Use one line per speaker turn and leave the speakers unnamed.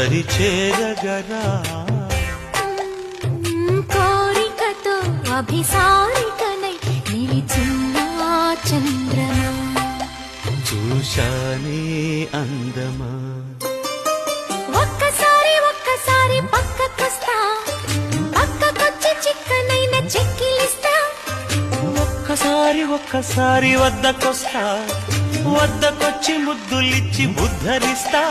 దరి చేరగరా
కోరికతో అభిసారికనై నిలిచిన చంద్రమా
చూశానే అందమా
ఒక్కసారి ఒక్కసారి పక్కకొస్తా పక్కకొచ్చి చిక్కనైన చెక్కిలిస్తా
ఒక్కసారి ఒక్కసారి వద్దకొస్తా వద్దకొచ్చి ముద్దులిచ్చి ఉద్ధరిస్తా